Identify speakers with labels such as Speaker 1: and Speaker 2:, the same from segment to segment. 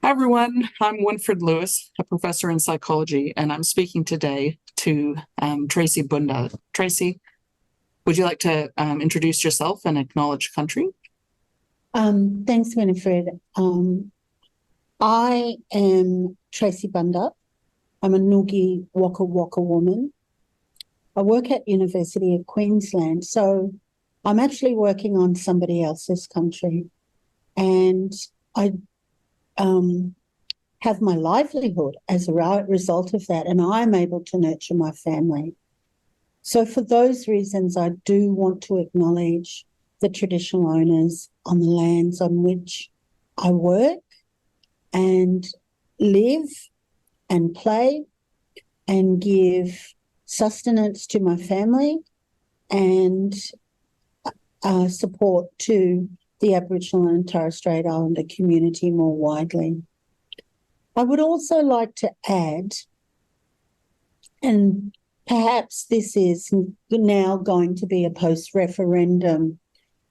Speaker 1: Hi, everyone. I'm Winnifred Lewis, a professor in psychology, and I'm speaking today to Tracey Bunda. Tracey, would you like to introduce yourself and acknowledge country?
Speaker 2: Thanks, Winnifred. I am Tracey Bunda. I'm a Ngugi Waka Waka woman. I work at University of Queensland, so I'm actually working on somebody else's country, and I have my livelihood as a result of that, and I'm able to nurture my family. So for those reasons, I do want to acknowledge the traditional owners on the lands on which I work and live and play and give sustenance to my family and support to the Aboriginal and Torres Strait Islander community more widely. I would also like to add, and perhaps this is now going to be a post-referendum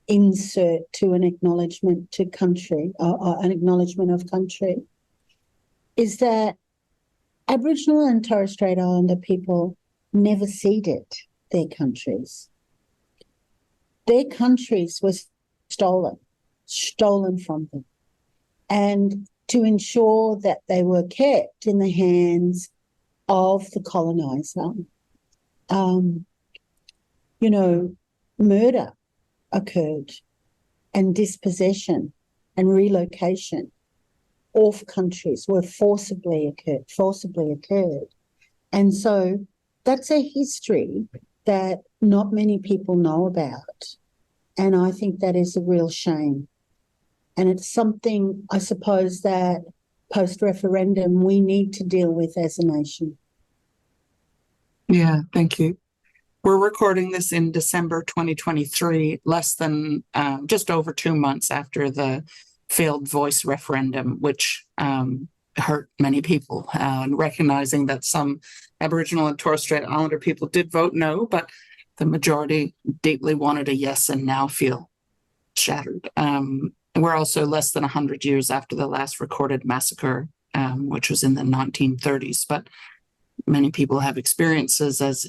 Speaker 2: insert to an acknowledgement to country, an acknowledgement of country, is that Aboriginal and Torres Strait Islander people never ceded their countries. Their countries were stolen from them. And to ensure that they were kept in the hands of the coloniser, murder occurred and dispossession and relocation of countries were forcibly occurred. And so that's a history that not many people know about. And I think that is a real shame. And it's something, I suppose, that post-referendum we need to deal with as a nation.
Speaker 1: Yeah, thank you. We're recording this in December 2023, less than just over 2 months after the failed voice referendum, which hurt many people, and recognizing that some Aboriginal and Torres Strait Islander people did vote no, but the majority deeply wanted a yes and now feel shattered. We're also less than 100 years after the last recorded massacre, which was in the 1930s, but many people have experiences, as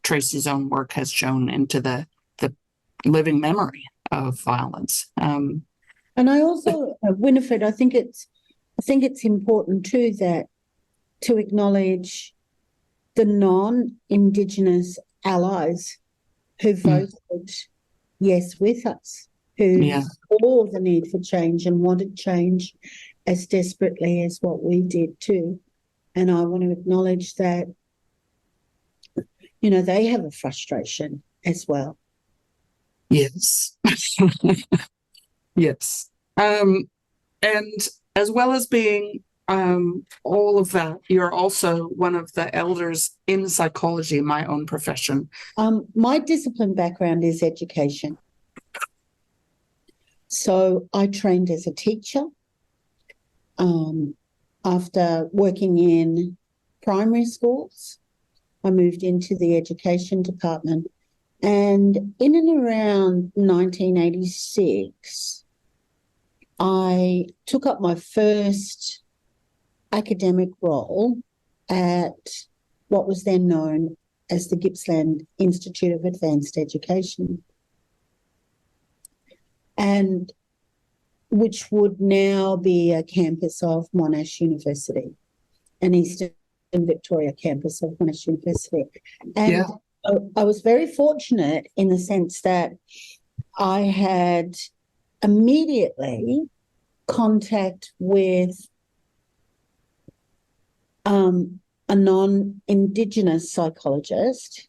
Speaker 1: Tracey's own work has shown, into the living memory of violence.
Speaker 2: And I also, Winnifred, I think it's important too to acknowledge the non-Indigenous allies who voted yes with us, who saw the need for change and wanted change as desperately as what we did too. And I want to acknowledge that, they have a frustration as well.
Speaker 1: Yes. Yes. And as well as being all of that, you're also one of the elders in psychology, my own profession.
Speaker 2: My discipline background is education. So I trained as a teacher. After working in primary schools, I moved into the education department. And in and around 1986, I took up my first academic role at what was then known as the Gippsland Institute of Advanced Education, and which would now be a campus of Monash University, an Eastern Victoria campus of Monash University. And I was very fortunate in the sense that I had immediately contact with a non-Indigenous psychologist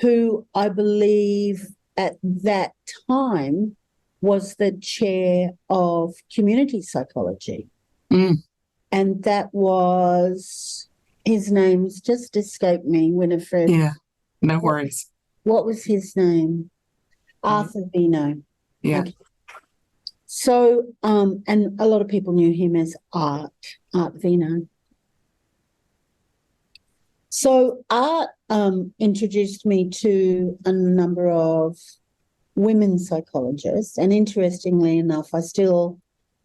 Speaker 2: who I believe at that time was the chair of community psychology. And that was, his name's just escaped me, Winnifred.
Speaker 1: Yeah, no worries.
Speaker 2: What was his name? Arthur Vino.
Speaker 1: Yeah.
Speaker 2: Okay. So, and a lot of people knew him as Art Vino. So Art introduced me to a number of women psychologists, and interestingly enough, I still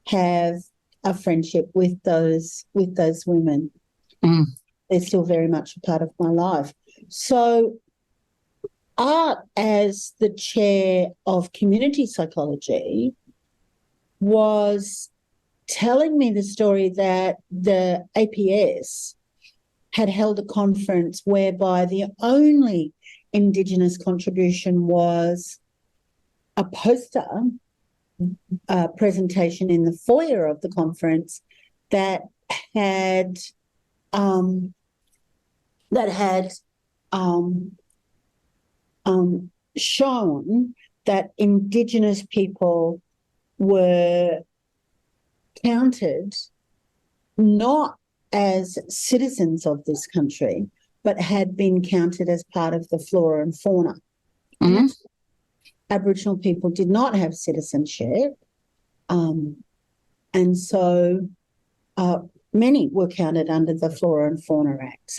Speaker 2: have a friendship with those women.
Speaker 1: Mm.
Speaker 2: They're still very much a part of my life. So Art, as the chair of community psychology, was telling me the story that the APS had held a conference whereby the only Indigenous contribution was a poster presentation in the foyer of the conference that had shown that Indigenous people were counted not as citizens of this country, but had been counted as part of the flora and fauna.
Speaker 1: Mm.
Speaker 2: And Aboriginal people did not have citizenship, and so many were counted under the Flora and Fauna Act.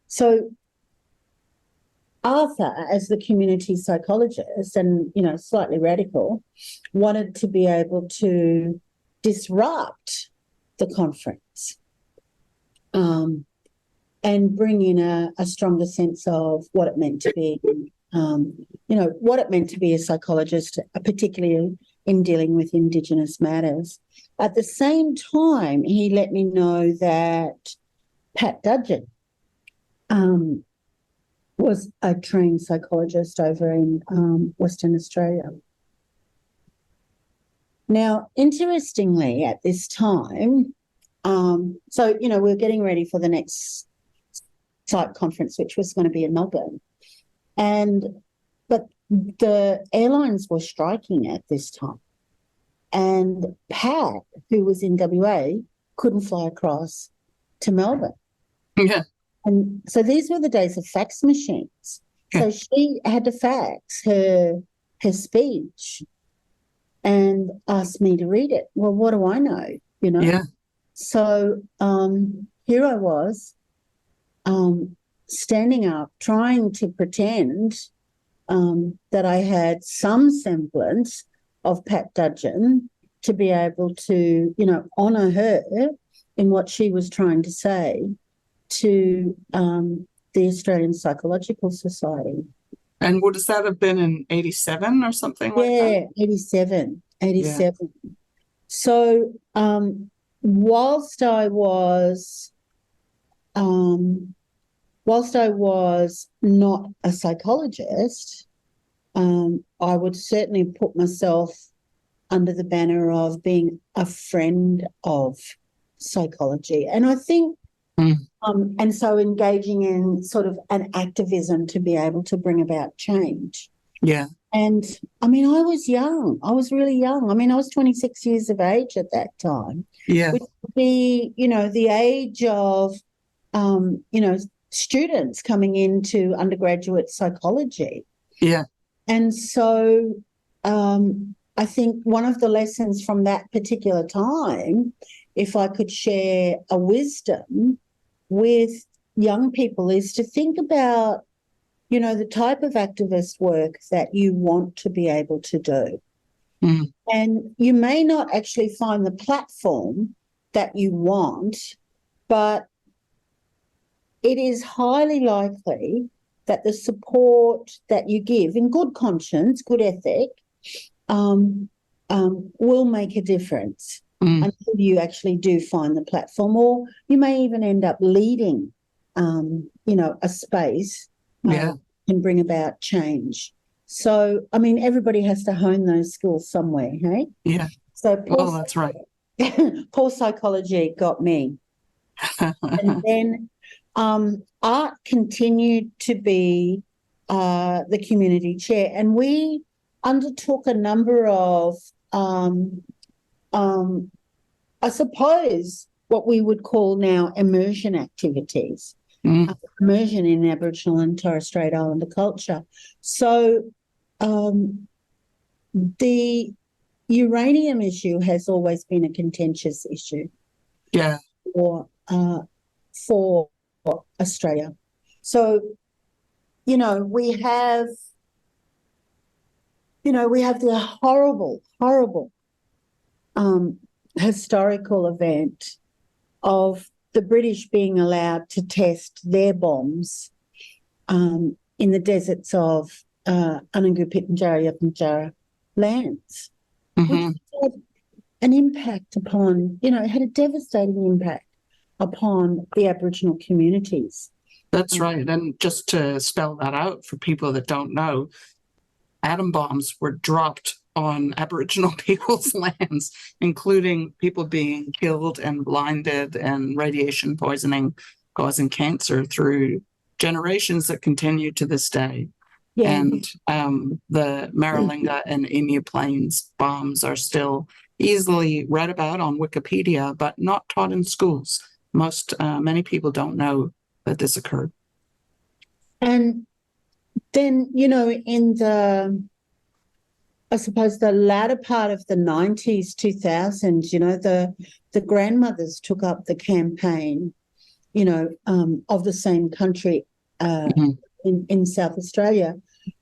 Speaker 2: So Arthur, as the community psychologist and, slightly radical, wanted to be able to disrupt the conference and bring in a stronger sense of what it meant to be, what it meant to be a psychologist, particularly in dealing with Indigenous matters. At the same time, he let me know that Pat Dudgeon was a trained psychologist over in Western Australia. Now, interestingly, at this time, we're getting ready for the next site conference, which was going to be in Melbourne. But the airlines were striking at this time. And Pat, who was in WA, couldn't fly across to Melbourne.
Speaker 1: Yeah.
Speaker 2: And so these were the days of fax machines.
Speaker 1: Yeah.
Speaker 2: So she had to fax her speech and asked me to read it. Well, what do I know,
Speaker 1: Yeah.
Speaker 2: So here I was standing up, trying to pretend that I had some semblance of Pat Dudgeon to be able to, honour her in what she was trying to say to the Australian Psychological Society.
Speaker 1: And would that have been in 87 or something like that?
Speaker 2: Yeah, 87. Yeah. So whilst I was not a psychologist, I would certainly put myself under the banner of being a friend of psychology. And I think, and so engaging in sort of an activism to be able to bring about change.
Speaker 1: Yeah.
Speaker 2: And I mean, I was young. I was really young. I mean, I was 26 years of age at that time.
Speaker 1: Yeah.
Speaker 2: Which would be, the age of, students coming into undergraduate psychology.
Speaker 1: Yeah.
Speaker 2: And so I think one of the lessons from that particular time, if I could share a wisdom with young people, is to think about, the type of activist work that you want to be able to do.
Speaker 1: Mm.
Speaker 2: And you may not actually find the platform that you want, but it is highly likely that the support that you give in good conscience, good ethic, will make a difference until you actually do find the platform, or you may even end up leading, a space can bring about change. So, I mean, everybody has to hone those skills somewhere, hey?
Speaker 1: Yeah.
Speaker 2: So,
Speaker 1: That's right.
Speaker 2: poor psychology got me. And then Art continued to be the community chair, and we undertook a number of, I suppose, what we would call now immersion activities. Immersion in Aboriginal and Torres Strait Islander culture. So the uranium issue has always been a contentious issue.
Speaker 1: Yeah.
Speaker 2: For Australia. So, we have the horrible historical event of the British being allowed to test their bombs in the deserts of Anangu Pitjantjatjara Yapinjara lands, which had an impact upon, it had a devastating impact upon the Aboriginal communities.
Speaker 1: That's right. And just to spell that out for people that don't know, atom bombs were dropped on Aboriginal people's lands, including people being killed and blinded and radiation poisoning causing cancer through generations that continue to this day.
Speaker 2: Yeah.
Speaker 1: And the Maralinga and Emu Plains bombs are still easily read about on Wikipedia, but not taught in schools. Many people don't know that this occurred.
Speaker 2: And then, in I suppose the latter part of the 90s, 2000s, the grandmothers took up the campaign, of the same country in South Australia,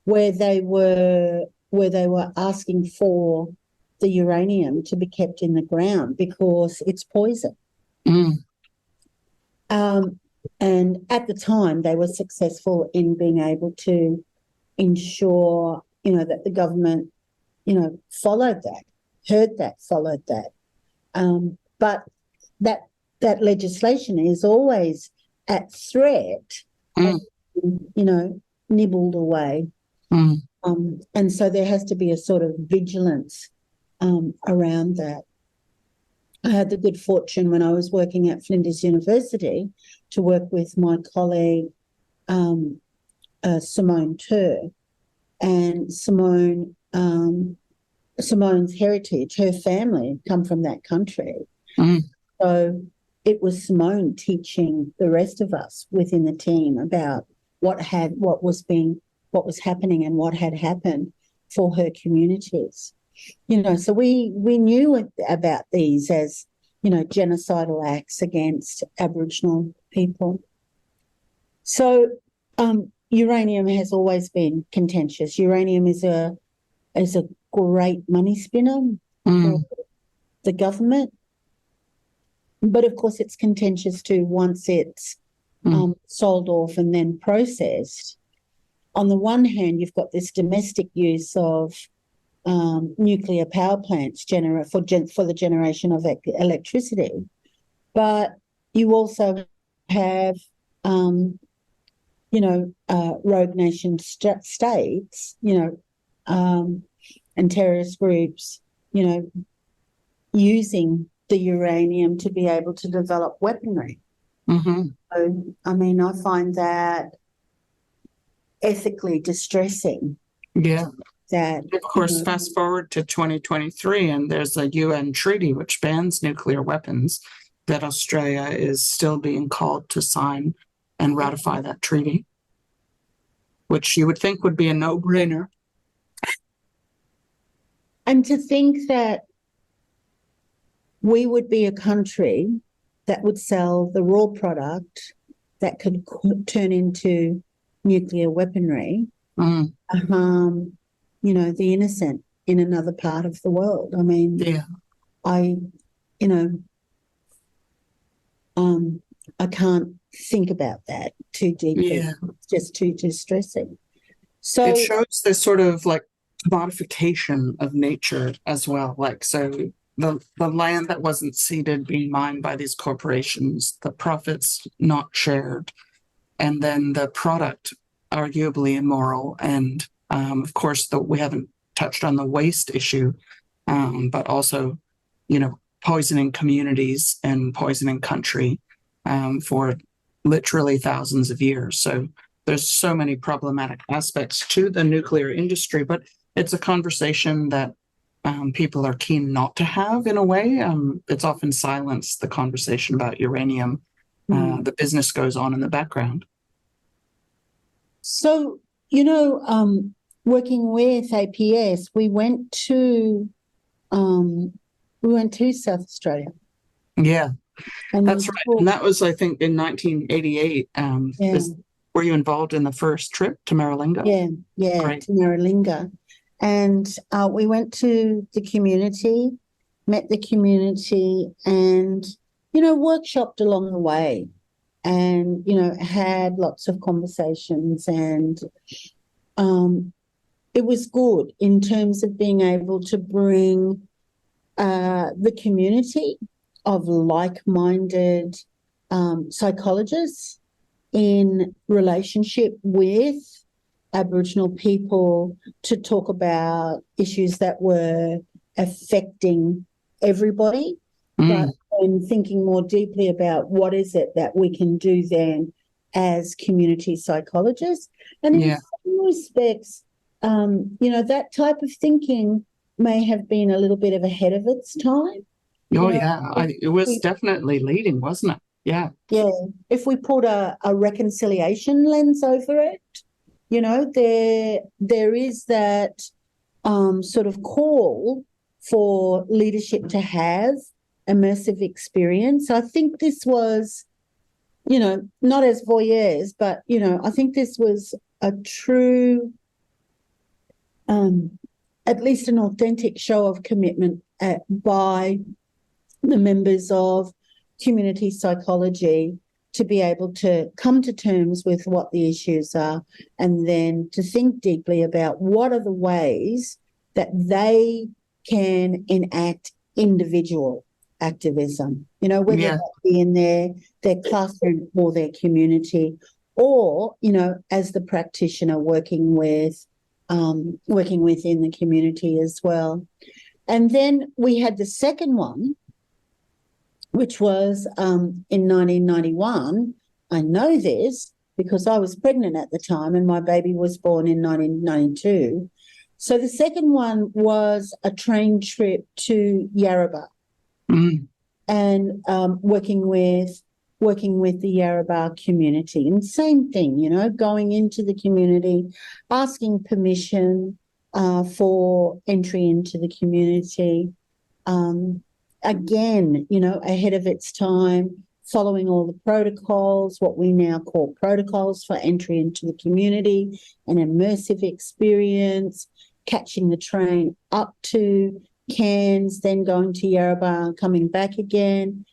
Speaker 2: where they were asking for the uranium to be kept in the ground because it's poison. And at the time, they were successful in being able to ensure, that the government, followed that, heard that, followed that. But that legislation is always at threat, of, nibbled away. And so there has to be a sort of vigilance around that. I had the good fortune when I was working at Flinders University to work with my colleague, Simone Tur. And Simone's heritage, her family come from that country. So it was Simone teaching the rest of us within the team about what was happening and what had happened for her communities. So we knew about these as, genocidal acts against Aboriginal people. So uranium has always been contentious. Uranium is a great money spinner for the government. But of course it's contentious too once it's sold off and then processed. On the one hand, you've got this domestic use of nuclear power plants for the generation of electricity, but you also have rogue nation states, and terrorist groups, using the uranium to be able to develop weaponry. So, I find that ethically distressing.
Speaker 1: Yeah.
Speaker 2: That,
Speaker 1: of course, fast forward to 2023, and there's a UN treaty which bans nuclear weapons that Australia is still being called to sign and ratify that treaty, which you would think would be a no-brainer.
Speaker 2: And to think that we would be a country that would sell the raw product that could turn into nuclear weaponry, the innocent in another part of the world. I can't think about that too deeply. Yeah. It's just too distressing. So
Speaker 1: it shows this sort of like commodification of nature as well. Like, so the land that wasn't ceded being mined by these corporations, the profits not shared, and then the product arguably immoral. And of course, we haven't touched on the waste issue, but also, poisoning communities and poisoning country for literally thousands of years. So there's so many problematic aspects to the nuclear industry, but it's a conversation that people are keen not to have in a way. It's often silenced, the conversation about uranium. The business goes on in the background.
Speaker 2: So, working with APS, we went to South Australia.
Speaker 1: Yeah, that's right. And that was, I think, in 1988. Were you involved in the first trip to Maralinga?
Speaker 2: Yeah, right. To Maralinga. And we went to the community met the community and, workshopped along the way and, had lots of conversations and it was good in terms of being able to bring the community of like-minded psychologists in relationship with Aboriginal people to talk about issues that were affecting everybody, but then thinking more deeply about what is it that we can do then as community psychologists. And in some respects, that type of thinking may have been a little bit of ahead of its time.
Speaker 1: It was definitely leading, wasn't it? Yeah.
Speaker 2: Yeah. If we put a reconciliation lens over it, there is that sort of call for leadership to have immersive experience. I think this was, not as voyeurs, but, I think this was a true, at least an authentic show of commitment by the members of community psychology to be able to come to terms with what the issues are and then to think deeply about what are the ways that they can enact individual activism, whether that be in their classroom or their community or, as the practitioner working within the community as well. And then we had the second one, which was in 1991. I know this because I was pregnant at the time and my baby was born in 1992. So the second one was a train trip to Yarrabah and working with the Yarrabah community. And same thing, going into the community, asking permission for entry into the community. Again, ahead of its time, following all the protocols, what we now call protocols for entry into the community, an immersive experience, catching the train up to Cairns, then going to Yarrabah, coming back again,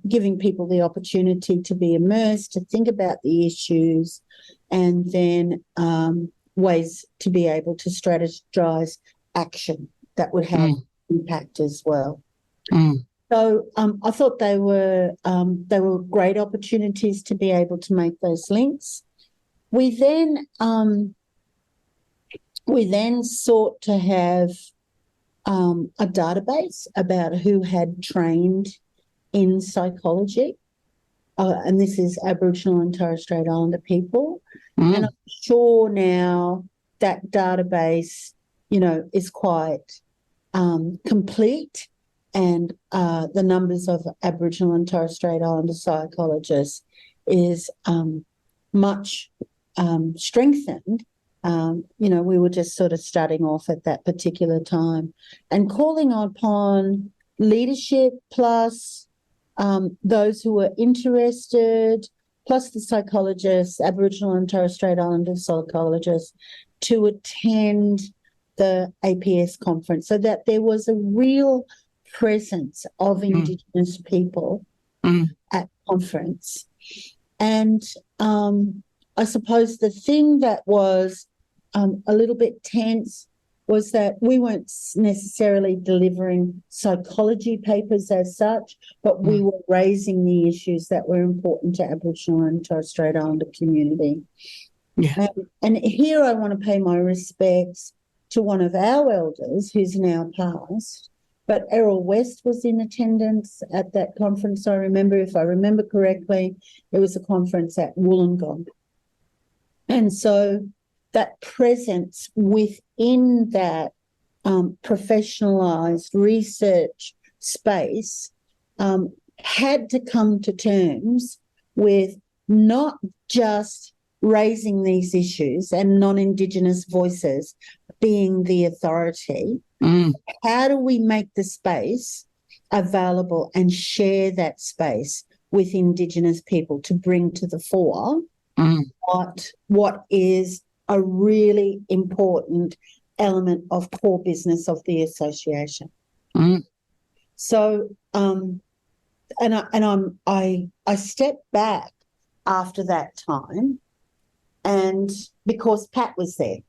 Speaker 2: giving people the opportunity to be immersed, to think about the issues, and then ways to be able to strategize action that would have impact as well. So I thought they were great opportunities to be able to make those links. We then sought to have a database about who had trained in psychology, and this is Aboriginal and Torres Strait Islander people. And I'm sure now that database, is quite complete. And the numbers of Aboriginal and Torres Strait Islander psychologists is much strengthened. We were just sort of starting off at that particular time and calling upon leadership plus those who were interested, plus the psychologists, Aboriginal and Torres Strait Islander psychologists, to attend the APS conference so that there was a real presence of Indigenous people at conference. And I suppose the thing that was a little bit tense was that we weren't necessarily delivering psychology papers as such, but we were raising the issues that were important to Aboriginal and Torres Strait Islander community. Yeah. And here I want to pay my respects to one of our elders who's now passed, but Errol West was in attendance at that conference. I remember, if I remember correctly, it was a conference at Wollongong. And so that presence within that professionalised research space had to come to terms with not just raising these issues and non-Indigenous voices being the authority. How do we make the space available and share that space with Indigenous people to bring to the fore what is a really important element of core business of the association? So, I stepped back after that time, and because Pat was there,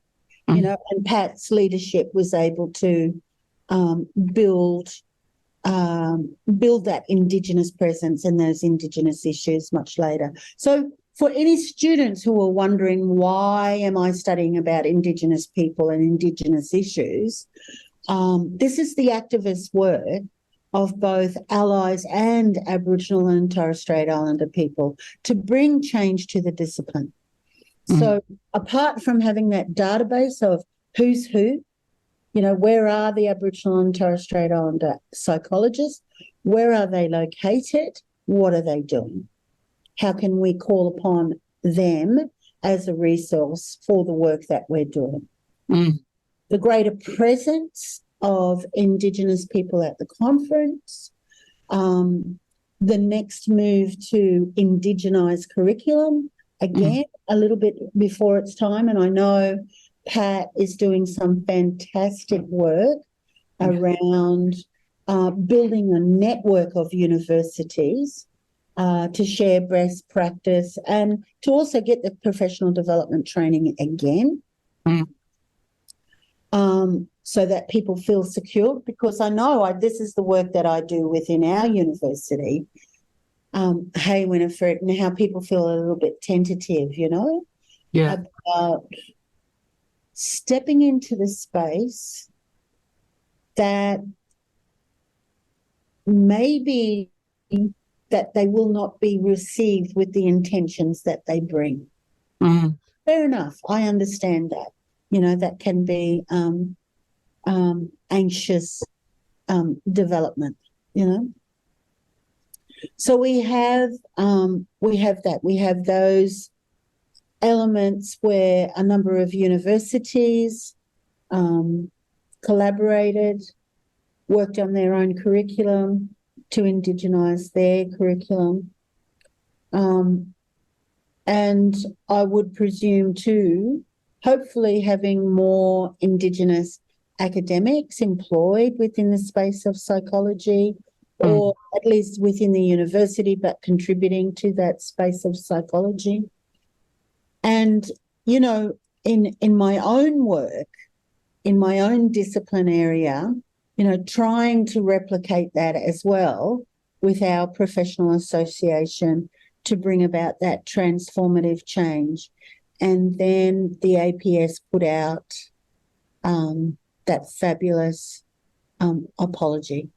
Speaker 2: you know, and Pat's leadership was able to build that Indigenous presence and those Indigenous issues much later. So for any students who are wondering, why am I studying about Indigenous people and Indigenous issues, this is the activist work of both allies and Aboriginal and Torres Strait Islander people to bring change to the discipline. So apart from having that database of who's who, you know, where are the Aboriginal and Torres Strait Islander psychologists? Where are they located? What are they doing? How can we call upon them as a resource for the work that we're doing? The greater presence of Indigenous people at the conference, the next move to Indigenise curriculum, again, a little bit before its time, and I know Pat is doing some fantastic work around building a network of universities to share best practice and to also get the professional development training again, so that people feel secure, because I know this is the work that I do within our university. Hey, Winnifred, and how people feel a little bit tentative, you know, about stepping into the space that maybe that they will not be received with the intentions that they bring. Fair enough. I understand that. You know, that can be anxious development, you know. So we have that. We have those elements where a number of universities collaborated, worked on their own curriculum to Indigenise their curriculum. And I would presume too, hopefully having more Indigenous academics employed within the space of psychology, or at least within the university, but contributing to that space of psychology. And, you know, in my own work, in my own discipline area, you know, trying to replicate that as well with our professional association to bring about that transformative change. And then the APS put out that fabulous apology.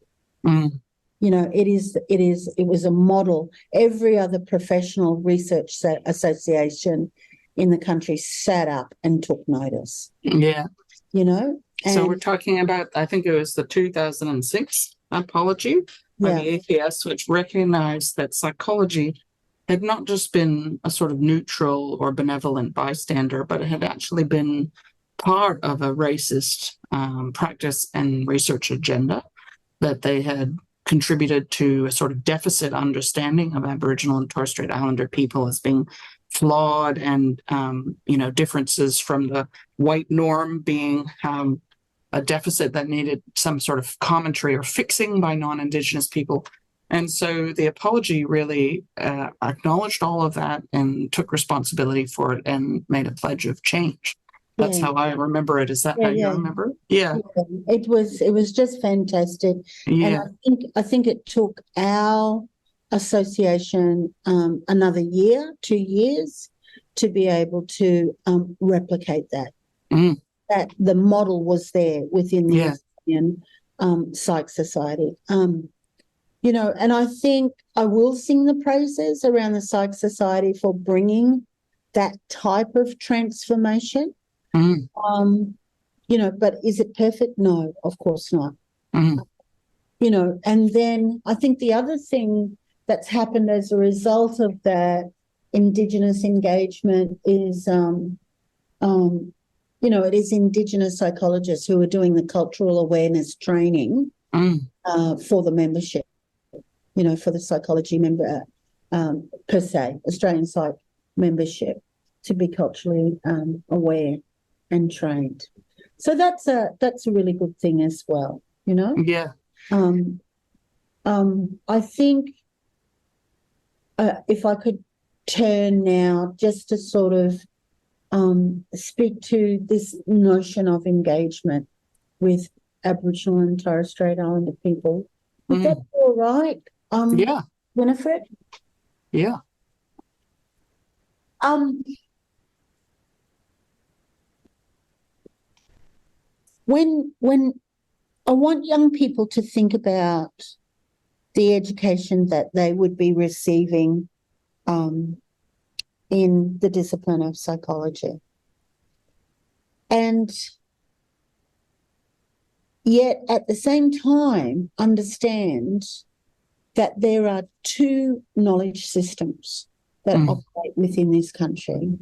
Speaker 2: You know, it was a model. Every other professional research association in the country sat up and took notice.
Speaker 1: Yeah.
Speaker 2: You know?
Speaker 1: So we're talking about, I think it was the 2006 apology by the APS, which recognized that psychology had not just been a sort of neutral or benevolent bystander, but it had actually been part of a racist practice and research agenda, that they had contributed to a sort of deficit understanding of Aboriginal and Torres Strait Islander people as being flawed, and you know, differences from the white norm being a deficit that needed some sort of commentary or fixing by non-Indigenous people. And so the apology really acknowledged all of that and took responsibility for it and made a pledge of change. That's how I remember it. Is that how you remember? Yeah.
Speaker 2: It was just fantastic.
Speaker 1: Yeah.
Speaker 2: And I think it took our association another year, 2 years, to be able to replicate that. That the model was there within the Australian Psych Society. You know, and I think I will sing the praises around the Psych Society for bringing that type of transformation. You know, but is it perfect? No, of course not. You know, and then I think the other thing that's happened as a result of that Indigenous engagement is, you know, it is Indigenous psychologists who are doing the cultural awareness training for the membership, you know, for the psychology member per se, Australian Psych membership, to be culturally aware and trained. So that's a really good thing as well, you know?
Speaker 1: Yeah.
Speaker 2: I think if I could turn now just to sort of speak to this notion of engagement with Aboriginal and Torres Strait Islander people. Would that be all right?
Speaker 1: Yeah.
Speaker 2: Winnifred?
Speaker 1: Yeah.
Speaker 2: When I want young people to think about the education that they would be receiving in the discipline of psychology. And yet at the same time understand that there are two knowledge systems that operate within this country,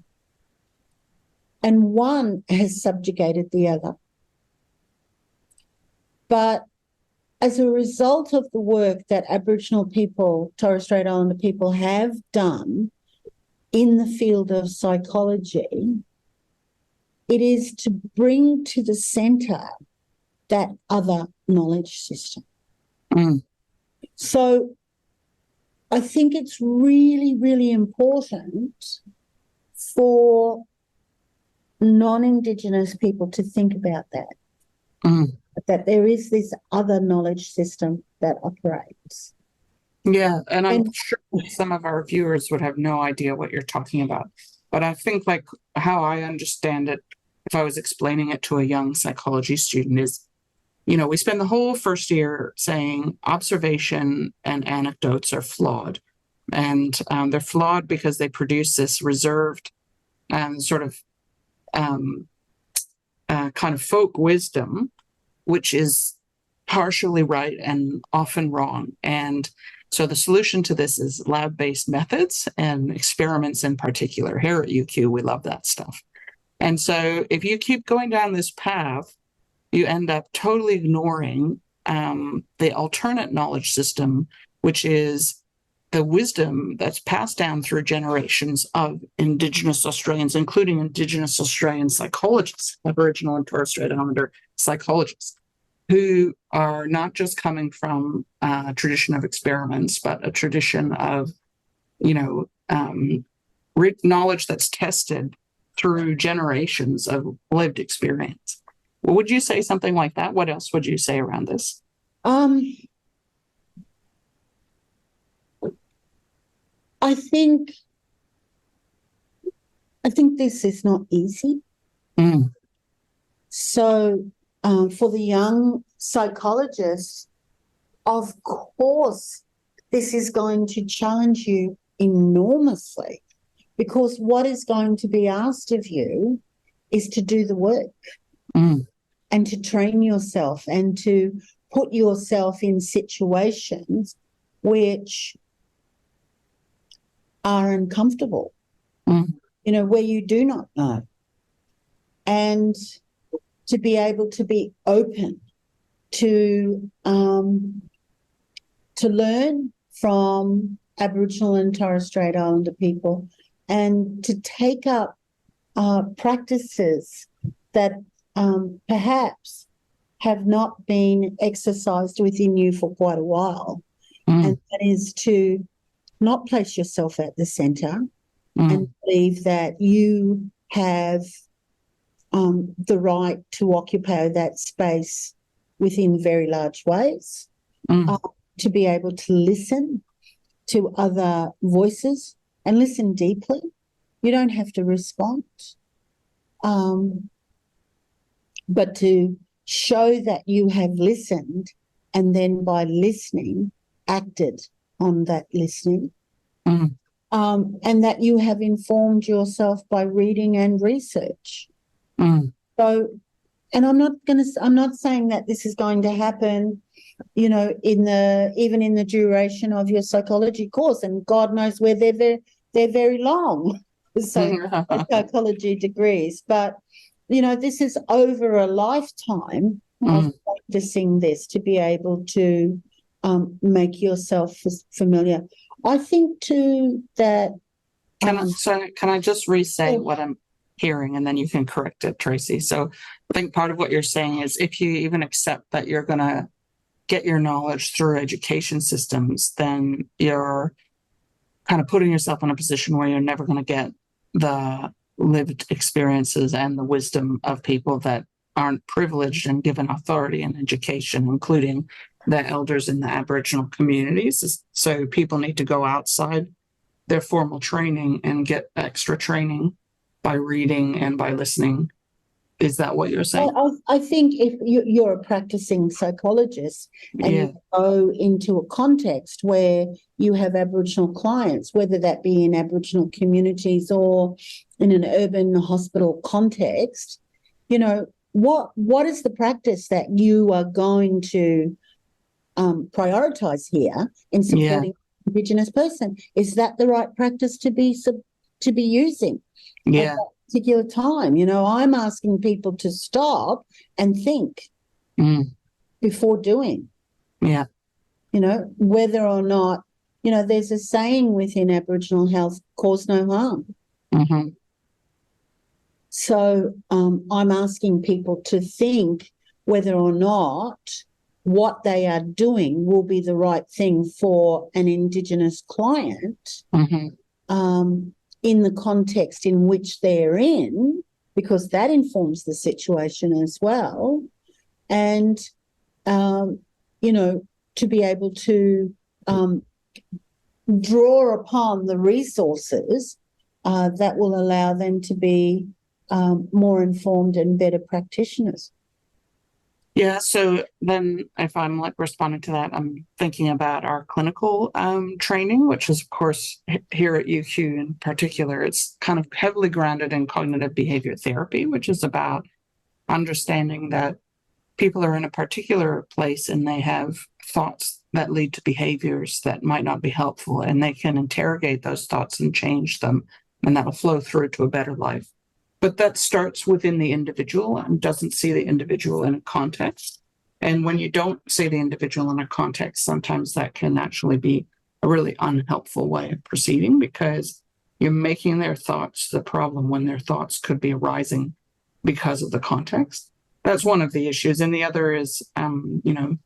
Speaker 2: and one has subjugated the other. But as a result of the work that Aboriginal people, Torres Strait Islander people have done in the field of psychology, it is to bring to the centre that other knowledge system. So I think it's really, really important for non-Indigenous people to think about that, that there is this other knowledge system that operates.
Speaker 1: Yeah, and I'm sure some of our viewers would have no idea what you're talking about. But I think, like, how I understand it, if I was explaining it to a young psychology student, is, you know, we spend the whole first year saying observation and anecdotes are flawed. And they're flawed because they produce this reserved sort of kind of folk wisdom, which is partially right and often wrong. And so the solution to this is lab-based methods and experiments in particular. Here at UQ, we love that stuff. And so if you keep going down this path, you end up totally ignoring the alternate knowledge system, which is the wisdom that's passed down through generations of Indigenous Australians, including Indigenous Australian psychologists, Aboriginal and Torres Strait Islander psychologists, who are not just coming from a tradition of experiments, but a tradition of, you know, knowledge that's tested through generations of lived experience. Would you say something like that? What else would you say around this?
Speaker 2: I think this is not easy. So for the young psychologists, of course, this is going to challenge you enormously, because what is going to be asked of you is to do the work and to train yourself and to put yourself in situations which are uncomfortable, you know, where you do not know, and to be able to be open to learn from Aboriginal and Torres Strait Islander people, and to take up practices that perhaps have not been exercised within you for quite a while, and that is to not place yourself at the centre and believe that you have the right to occupy that space within very large ways, to be able to listen to other voices and listen deeply. You don't have to respond, but to show that you have listened, and then by listening, acted on that listening, and that you have informed yourself by reading and research. So, and I'm not saying that this is going to happen, you know, even in the duration of your psychology course, and God knows where they're very long, so psychology degrees. But, you know, this is over a lifetime of practicing this to be able to make yourself familiar. I think too that
Speaker 1: can I just re-say what I'm hearing, and then you can correct it, Tracey. So I think part of what you're saying is, if you even accept that you're going to get your knowledge through education systems, then you're kind of putting yourself in a position where you're never going to get the lived experiences and the wisdom of people that aren't privileged and given authority and education, including the elders in the Aboriginal communities. So people need to go outside their formal training and get extra training by reading and by listening. Is that what you're saying?
Speaker 2: I think if you're a practicing psychologist and you go into a context where you have Aboriginal clients, whether that be in Aboriginal communities or in an urban hospital context, you know, what is the practice that you are going to prioritise here in supporting an Indigenous person? Is that the right practice to be using?
Speaker 1: Yeah.
Speaker 2: Particular time, you know, I'm asking people to stop and think before doing.
Speaker 1: Yeah.
Speaker 2: You know, whether or not, you know, there's a saying within Aboriginal health, cause no harm.
Speaker 1: Mm-hmm.
Speaker 2: So I'm asking people to think whether or not what they are doing will be the right thing for an Indigenous client. In the context in which they're in, because that informs the situation as well. And, you know, to be able to draw upon the resources that will allow them to be more informed and better practitioners.
Speaker 1: Yeah, so then if I'm like responding to that, I'm thinking about our clinical training, which is, of course, here at UQ in particular, it's kind of heavily grounded in cognitive behavior therapy, which is about understanding that people are in a particular place and they have thoughts that lead to behaviors that might not be helpful, and they can interrogate those thoughts and change them, and that'll flow through to a better life. But that starts within the individual and doesn't see the individual in a context. And when you don't see the individual in a context, sometimes that can actually be a really unhelpful way of proceeding, because you're making their thoughts the problem when their thoughts could be arising because of the context. That's one of the issues. And the other is, you know,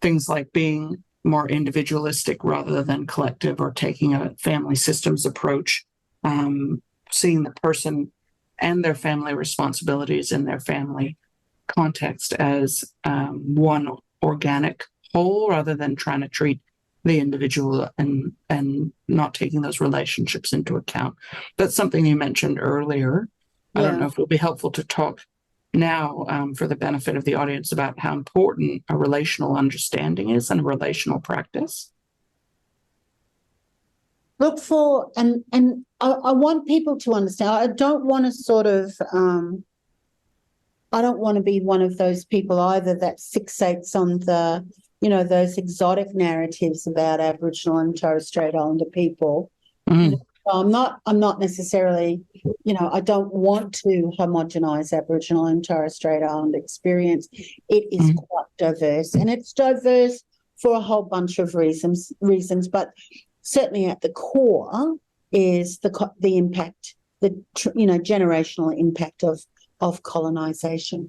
Speaker 1: things like being more individualistic rather than collective, or taking a family systems approach, seeing the person and their family responsibilities in their family context as one organic whole, rather than trying to treat the individual and not taking those relationships into account. That's something you mentioned earlier. I don't know if it'll be helpful to talk now for the benefit of the audience about how important a relational understanding is and a relational practice.
Speaker 2: Look for, and I want people to understand, I don't want to sort of, I don't want to be one of those people either that fixates on the, you know, those exotic narratives about Aboriginal and Torres Strait Islander people. You know, I'm not necessarily, you know, I don't want to homogenise Aboriginal and Torres Strait Islander experience. It is quite diverse, and it's diverse for a whole bunch of reasons, but certainly at the core is the impact, you know, generational impact of colonisation.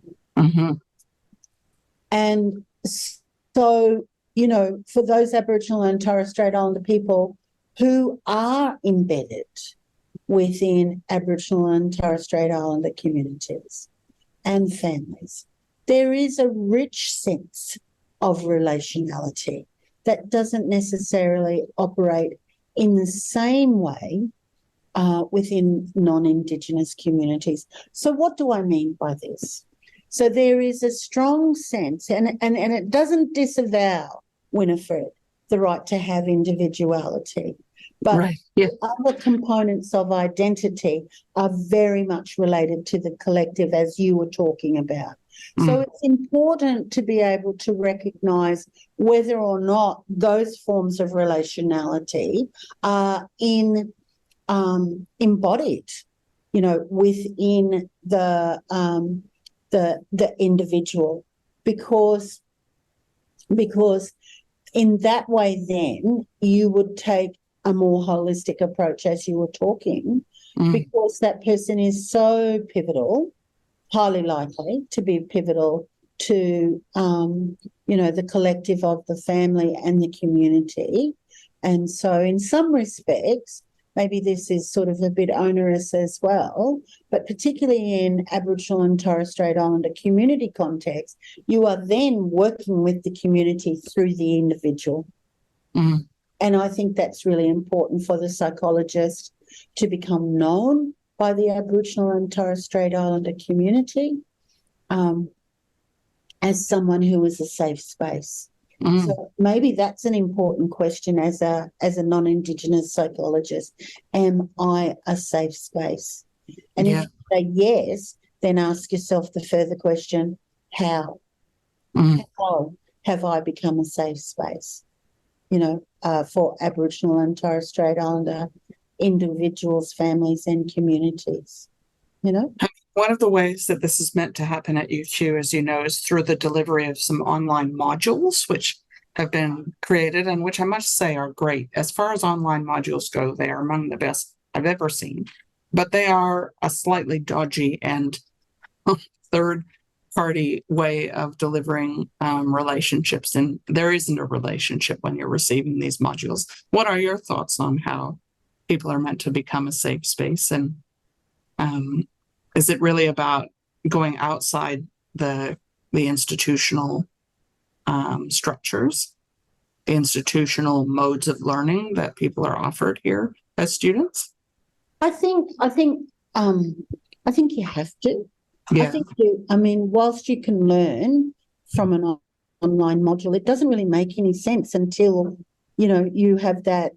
Speaker 2: And so, you know, for those Aboriginal and Torres Strait Islander people who are embedded within Aboriginal and Torres Strait Islander communities and families, there is a rich sense of relationality that doesn't necessarily operate in the same way within non-Indigenous communities. So what do I mean by this? So there is a strong sense, and it doesn't disavow, Winnifred, the right to have individuality, but other components of identity are very much related to the collective, as you were talking about. So it's important to be able to recognise whether or not those forms of relationality are embodied, you know, within the individual, because in that way then you would take a more holistic approach, as you were talking, because that person is so pivotal, highly likely to be pivotal to, the collective of the family and the community. And so in some respects, maybe this is sort of a bit onerous as well, but particularly in Aboriginal and Torres Strait Islander community context, you are then working with the community through the individual.
Speaker 1: Mm.
Speaker 2: And I think that's really important for the psychologist to become known by the Aboriginal and Torres Strait Islander community as someone who is a safe space.
Speaker 1: Mm.
Speaker 2: So maybe that's an important question as a non-Indigenous psychologist. Am I a safe space? And if you say yes, then ask yourself the further question, how? How have I become a safe space, for Aboriginal and Torres Strait Islander individuals, families and communities,
Speaker 1: One of the ways that this is meant to happen at UQ, as you know, is through the delivery of some online modules, which have been created and which I must say are great. As far as online modules go, they are among the best I've ever seen. But they are a slightly dodgy and third-party way of delivering relationships. And there isn't a relationship when you're receiving these modules. What are your thoughts on how people are meant to become a safe space? And is it really about going outside the institutional structures, the institutional modes of learning that people are offered here as students?
Speaker 2: I think you have to.
Speaker 1: Yeah.
Speaker 2: Whilst you can learn from an online module, it doesn't really make any sense until, you have the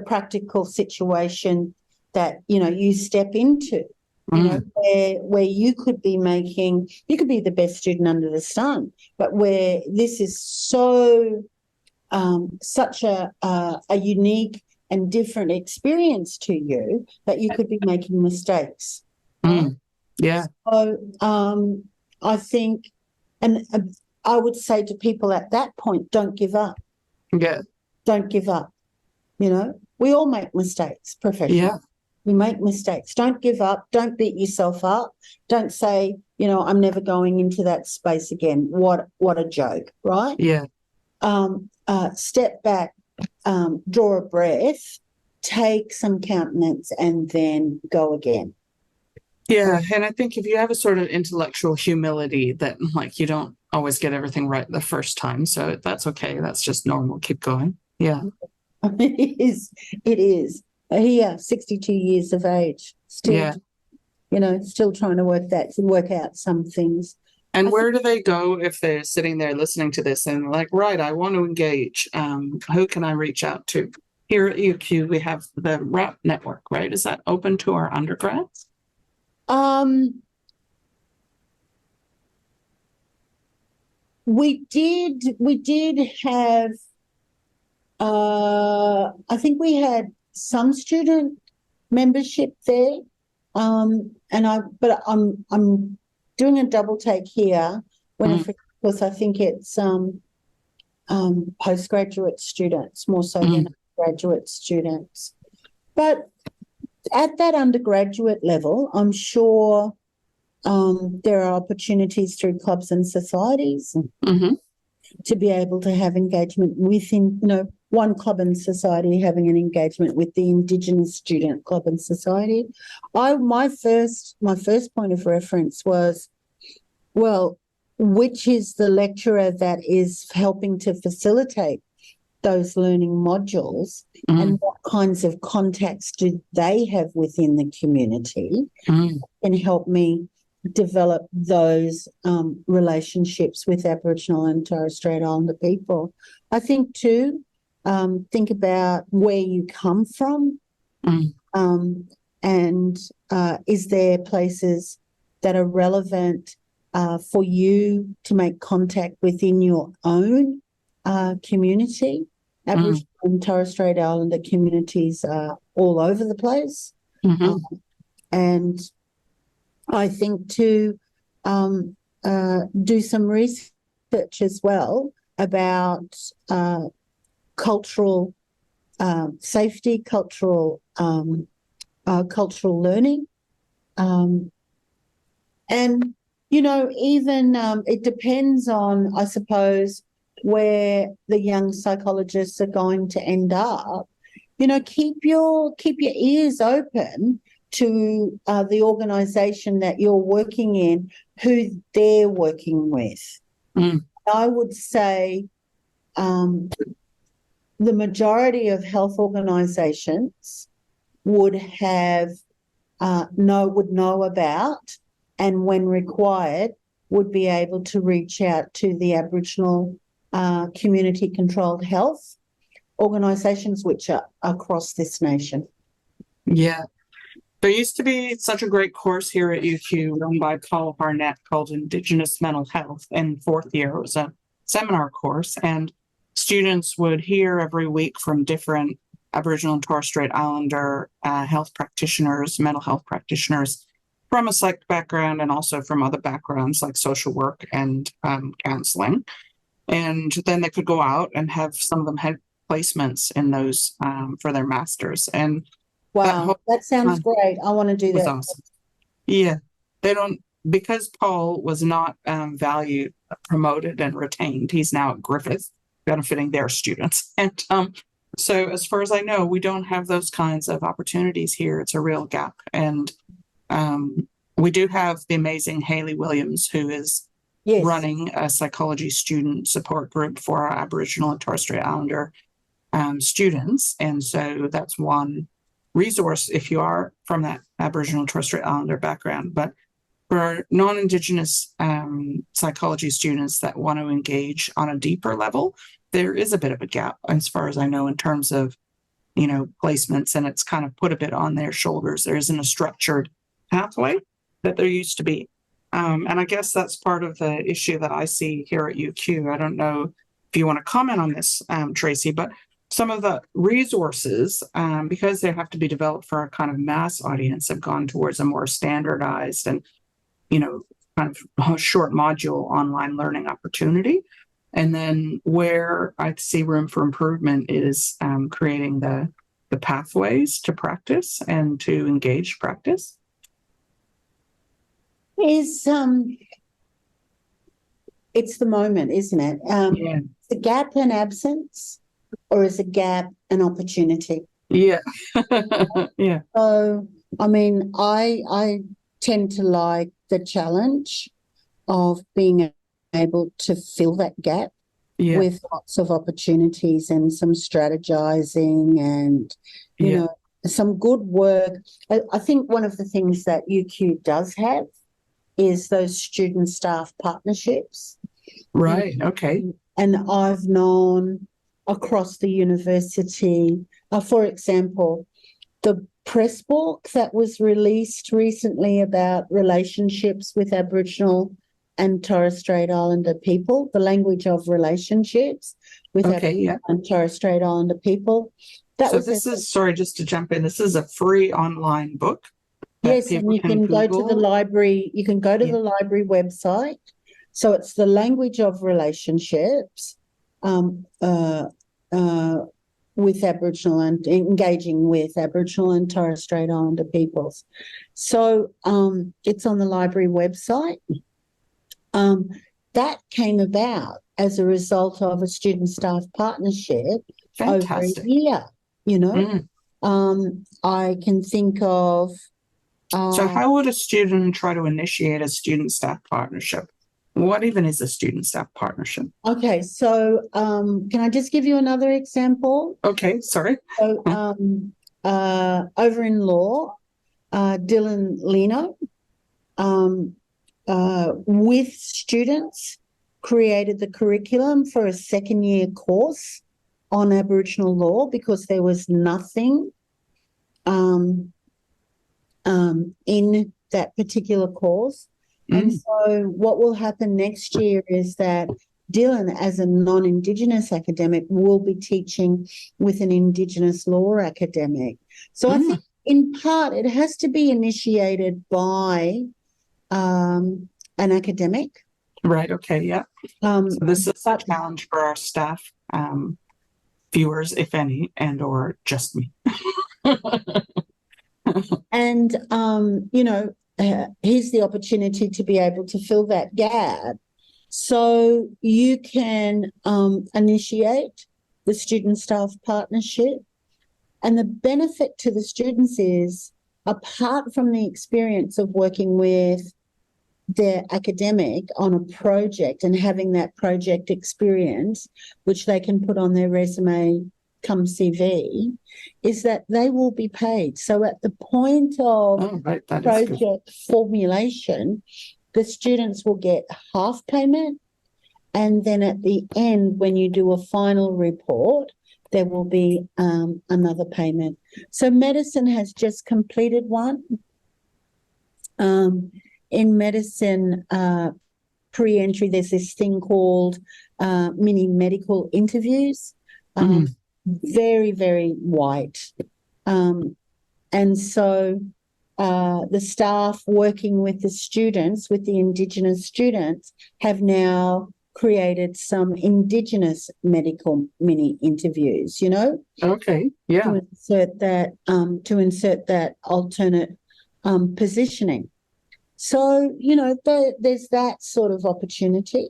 Speaker 2: practical situation that, you step into. Where you could be the best student under the sun, but where this is such a unique and different experience to you that you could be making mistakes.
Speaker 1: Yeah.
Speaker 2: So I think, and I would say to people at that point, don't give up.
Speaker 1: Yeah.
Speaker 2: Don't give up. We all make mistakes professionally.
Speaker 1: Yeah.
Speaker 2: You make mistakes. Don't give up. Don't beat yourself up. Don't say, I'm never going into that space again. What a joke, right?
Speaker 1: Yeah.
Speaker 2: Step back, draw a breath, take some countenance, and then go again.
Speaker 1: Yeah. And I think if you have a sort of intellectual humility that you don't always get everything right the first time. So that's okay. That's just normal. Keep going. Yeah.
Speaker 2: It is. Here, 62 years of age, still, still trying to work out some things.
Speaker 1: And where do they go if they're sitting there listening to this and right, I want to engage? Who can I reach out to? Here at UQ, we have the RAP network, right? Is that open to our undergrads?
Speaker 2: We did have, I think we had some student membership there, but I'm doing a double take here, Winnifred, because I think it's postgraduate students more so than graduate students. But at that undergraduate level, I'm sure there are opportunities through clubs and societies to be able to have engagement within, one club and society having an engagement with the Indigenous student club and society. My first point of reference was, well, which is the lecturer that is helping to facilitate those learning modules and what kinds of contacts do they have within the community and help me develop those relationships with Aboriginal and Torres Strait Islander people. I think too, think about where you come from and is there places that are relevant for you to make contact within your own community. Aboriginal and Torres Strait Islander communities are all over the place. And I think to do some research as well about cultural safety, cultural learning, and even it depends on, I suppose, where the young psychologists are going to end up. Keep your ears open to the organisation that you're working in, who they're working with.
Speaker 1: Mm.
Speaker 2: I would say the majority of health organisations would have know about, and when required, would be able to reach out to the Aboriginal community-controlled health organisations which are across this nation.
Speaker 1: Yeah. There used to be such a great course here at UQ run by Paul Barnett called Indigenous Mental Health in fourth year. It was a seminar course, and students would hear every week from different Aboriginal and Torres Strait Islander health practitioners, mental health practitioners from a psych background and also from other backgrounds like social work and counseling. And then they could go out and have some of them had placements in those for their masters. And
Speaker 2: wow, that sounds great. I want to do that.
Speaker 1: Awesome. Yeah, they don't, because Paul was not valued, promoted, and retained. He's now at Griffith, benefiting their students. And so, as far as I know, we don't have those kinds of opportunities here. It's a real gap. And we do have the amazing Hayley Williams, who is running a psychology student support group for our Aboriginal and Torres Strait Islander students. And so that's one resource if you are from that Aboriginal and Torres Strait Islander background. But for non-Indigenous psychology students that want to engage on a deeper level, there is a bit of a gap, as far as I know, in terms of, placements, and it's kind of put a bit on their shoulders. There isn't a structured pathway that there used to be. And I guess that's part of the issue that I see here at UQ. I don't know if you want to comment on this, Tracey, but some of the resources, because they have to be developed for a kind of mass audience, have gone towards a more standardized and, kind of short module online learning opportunity. And then where I see room for improvement is creating the pathways to practice and to engage practice.
Speaker 2: It's the moment, isn't it?
Speaker 1: Yeah.
Speaker 2: The gap and absence, or is a gap an opportunity?
Speaker 1: Yeah. Yeah.
Speaker 2: So, I tend to like the challenge of being able to fill that gap with lots of opportunities and some strategizing and, some good work. I think one of the things that UQ does have is those student-staff partnerships.
Speaker 1: Right. Okay.
Speaker 2: And I've known across the university, for example, the press book that was released recently about relationships with Aboriginal and Torres Strait Islander people, the language of relationships with Aboriginal and Torres Strait Islander people.
Speaker 1: Sorry, just to jump in, this is a free online book.
Speaker 2: Yes, and you can go to the library. You can go to the library website. So it's the language of relationships with Aboriginal and engaging with Aboriginal and Torres Strait Islander peoples. So it's on the library website. That came about as a result of a student-staff partnership over a year, I can think of...
Speaker 1: So how would a student try to initiate a student-staff partnership? What even is a student-staff partnership?
Speaker 2: Okay, so can I just give you another example?
Speaker 1: Okay, sorry.
Speaker 2: So over in law, Dylan Leno, with students, created the curriculum for a second-year course on Aboriginal law because there was nothing in that particular course. And so what will happen next year is that Dylan, as a non-Indigenous academic, will be teaching with an Indigenous law academic. So I think in part it has to be initiated by an academic.
Speaker 1: Right, okay, yeah. So this is a challenge for our staff, viewers, if any, and or just me.
Speaker 2: And, here's the opportunity to be able to fill that gap. So you can initiate the student-staff partnership. And the benefit to the students is, apart from the experience of working with their academic on a project and having that project experience, which they can put on their resume come CV, is that they will be paid. So at the point of project formulation, the students will get half payment, and then at the end, when you do a final report, there will be another payment. So medicine has just completed one. In medicine pre-entry, there's this thing called mini medical interviews. Very, very white. And so the staff working with the students, with the Indigenous students, have now created some Indigenous medical mini interviews, you know?
Speaker 1: Okay, yeah.
Speaker 2: To insert that alternate positioning. So, you know, there's that sort of opportunity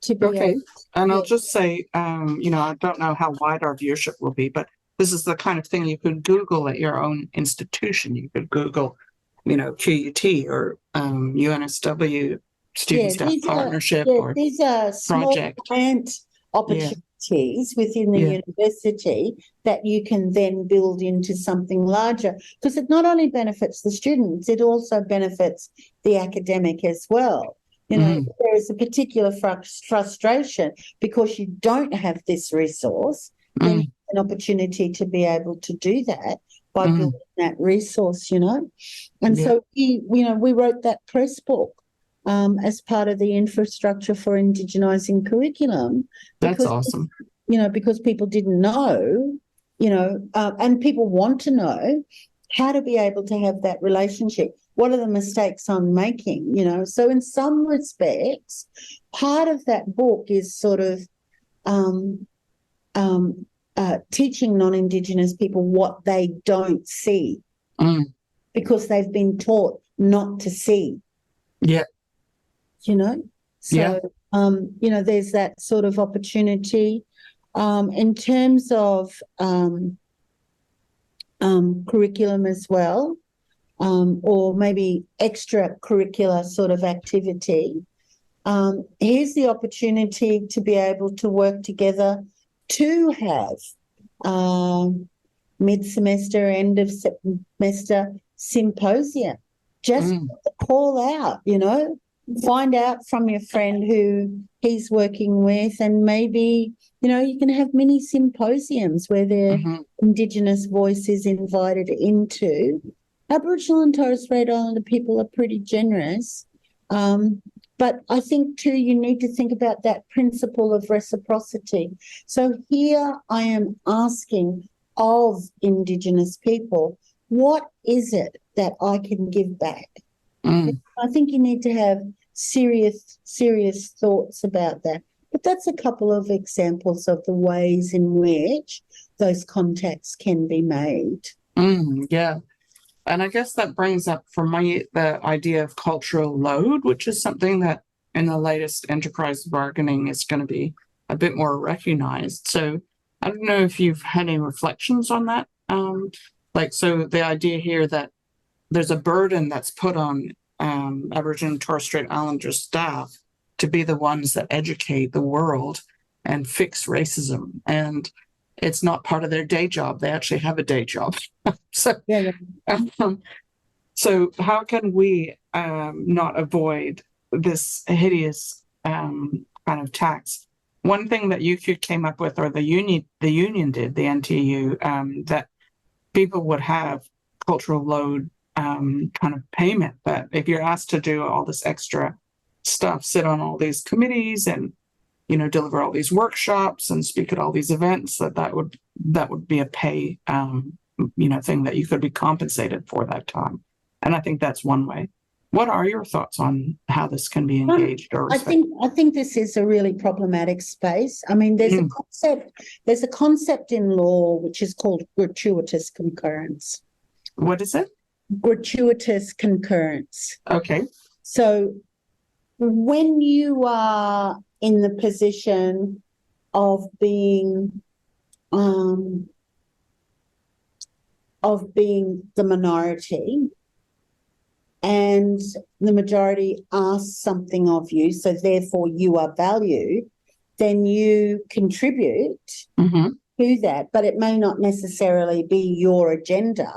Speaker 2: to be able.
Speaker 1: And I'll just say, you know, I don't know how wide our viewership will be, but this is the kind of thing you could Google at your own institution. You could Google, you know, QUT or UNSW Student Staff Partnership or
Speaker 2: these are small grant opportunities within the university that you can then build into something larger, because it not only benefits the students, it also benefits the academic as well. You know, there is a particular frustration because you don't have this resource, then you have an opportunity to be able to do that by building that resource, you know. And so, you know, we wrote that press book as part of the infrastructure for indigenising curriculum.
Speaker 1: That's awesome.
Speaker 2: You know, because people didn't know, you know, and people want to know how to be able to have that relationship. What are the mistakes I'm making, you know? So in some respects, part of that book is sort of teaching non-Indigenous people what they don't see because they've been taught not to see.
Speaker 1: Yeah.
Speaker 2: You know? So, you know, there's that sort of opportunity. In terms of curriculum as well, or maybe extracurricular sort of activity, here's the opportunity to be able to work together to have mid-semester, end of semester symposium. Just call out, you know, find out from your friend who he's working with, and maybe, you know, you can have mini symposiums where the Indigenous voice is invited into. Aboriginal and Torres Strait Islander people are pretty generous. But I think too, you need to think about that principle of reciprocity. So here I am asking of Indigenous people, what is it that I can give back? I think you need to have serious thoughts about that. But that's a couple of examples of the ways in which those contacts can be made.
Speaker 1: Yeah. And I guess that brings up for me the idea of cultural load, which is something that in the latest enterprise bargaining is going to be a bit more recognized. So I don't know if you've had any reflections on that. So the idea here that there's a burden that's put on Aboriginal and Torres Strait Islander staff to be the ones that educate the world and fix racism. And it's not part of their day job. They actually have a day job. So how can we not avoid this hideous kind of tax? One thing that UQ came up with, or the union did, the NTU, that people would have cultural load kind of payment. But if you're asked to do all this extra stuff, sit on all these committees and, you know, deliver all these workshops and speak at all these events, that would be a pay, thing that you could be compensated for that time. And I think that's one way. What are your thoughts on how this can be engaged or respected?
Speaker 2: I think this is a really problematic space. I mean, there's a concept in law which is called gratuitous concurrence.
Speaker 1: What is it?
Speaker 2: gratuitous concurrence.
Speaker 1: Okay.
Speaker 2: So when you are in the position of being the minority and the majority asks something of you, so therefore you are valued, then you contribute to that, but it may not necessarily be your agenda.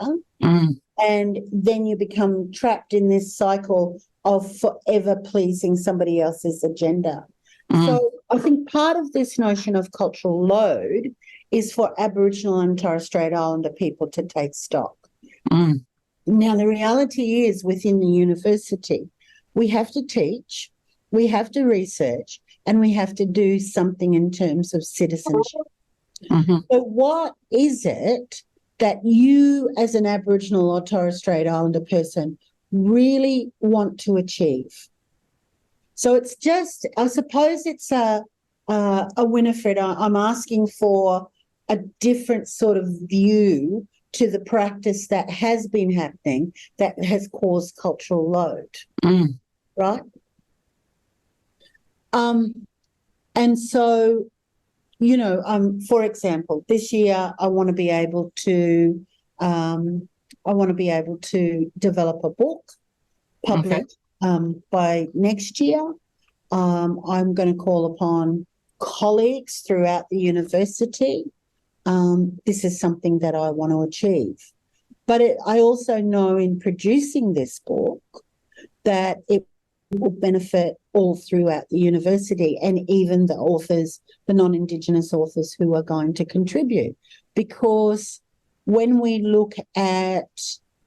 Speaker 2: And then you become trapped in this cycle of forever pleasing somebody else's agenda. So I think part of this notion of cultural load is for Aboriginal and Torres Strait Islander people to take stock. Now, the reality is within the university, we have to teach, we have to research, and we have to do something in terms of citizenship. So what is it that you as an Aboriginal or Torres Strait Islander person really want to achieve? So it's just, I suppose it's a Winnifred. I'm asking for a different sort of view to the practice that has been happening that has caused cultural load, right? And so, you know, for example, this year I want to be able to develop a book published by next year. I'm going to call upon colleagues throughout the university. This is something that I want to achieve. But I also know in producing this book that it will benefit all throughout the university and even the authors, the non-Indigenous authors who are going to contribute. Because when we look at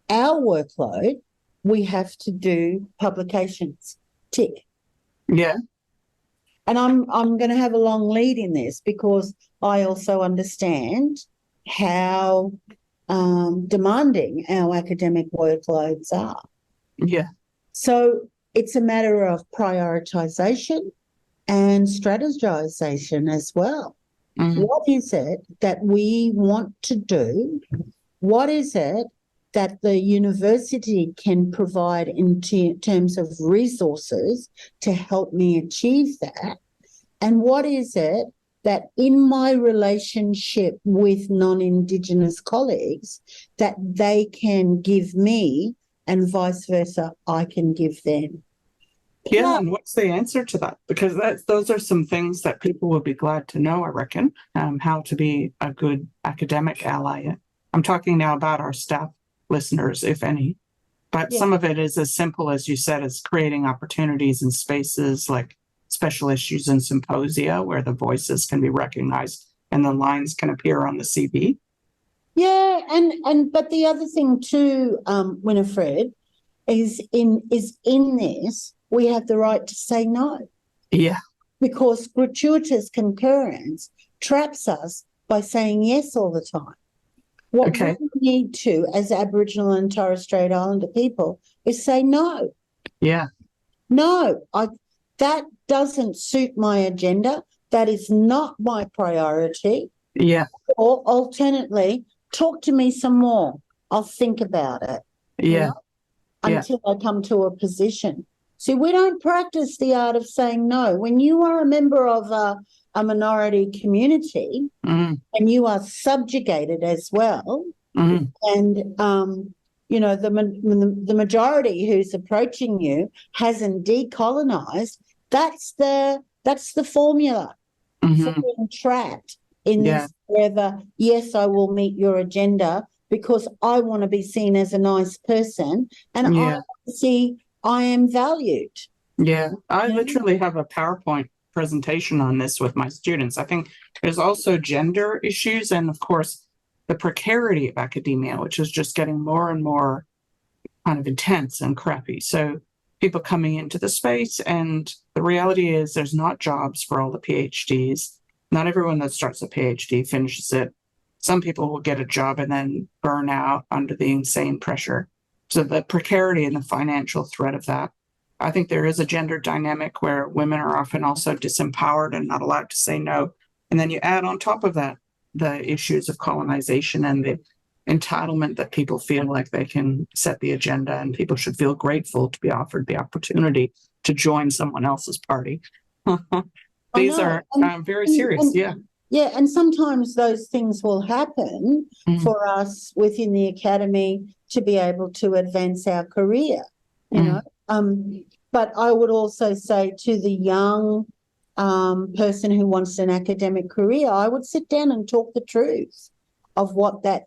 Speaker 2: our workload, we have to do publications. Tick.
Speaker 1: Yeah.
Speaker 2: And I'm going to have a long lead in this because I also understand how demanding our academic workloads are.
Speaker 1: Yeah.
Speaker 2: So it's a matter of prioritisation and strategization as well. What is it that we want to do? What is it that the university can provide in terms of resources to help me achieve that? And what is it that in my relationship with non-Indigenous colleagues that they can give me and vice versa, I can give them?
Speaker 1: Yeah, and what's the answer to that? Because those are some things that people will be glad to know, I reckon, how to be a good academic ally. I'm talking now about our staff listeners, if any, but some of it is as simple as you said, as creating opportunities and spaces like special issues and symposia where the voices can be recognized and the lines can appear on the CV.
Speaker 2: Yeah, and but the other thing too, Winnifred, is in this we have the right to say no.
Speaker 1: Yeah.
Speaker 2: Because gratuitous concurrence traps us by saying yes all the time. What we need to, as Aboriginal and Torres Strait Islander people, is say no.
Speaker 1: Yeah.
Speaker 2: No, that doesn't suit my agenda. That is not my priority.
Speaker 1: Yeah.
Speaker 2: Or alternately, talk to me some more. I'll think about it.
Speaker 1: Yeah.
Speaker 2: Until I come to a position. See, we don't practice the art of saying no. When you are a member of a minority community and you are subjugated as well, and you know the majority who's approaching you hasn't decolonized. That's the formula for being trapped in this forever. Yes, I will meet your agenda because I want to be seen as a nice person, and I want to see I am valued. Yeah.
Speaker 1: I literally have a PowerPoint presentation on this with my students. I think there's also gender issues and, of course, the precarity of academia, which is just getting more and more kind of intense and crappy. So people coming into the space, and the reality is there's not jobs for all the PhDs. Not everyone that starts a PhD finishes it. Some people will get a job and then burn out under the insane pressure. So the precarity and the financial threat of that. I think there is a gender dynamic where women are often also disempowered and not allowed to say no. And then you add on top of that the issues of colonization and entitlement that people feel like they can set the agenda, and people should feel grateful to be offered the opportunity to join someone else's party.
Speaker 2: I
Speaker 1: These
Speaker 2: know.
Speaker 1: are very
Speaker 2: And-
Speaker 1: serious.
Speaker 2: and-
Speaker 1: Yeah.
Speaker 2: Yeah, and sometimes those things will happen
Speaker 1: Mm.
Speaker 2: for us within the academy to be able to advance our career, you know. But I would also say to the young person who wants an academic career, I would sit down and talk the truth of what that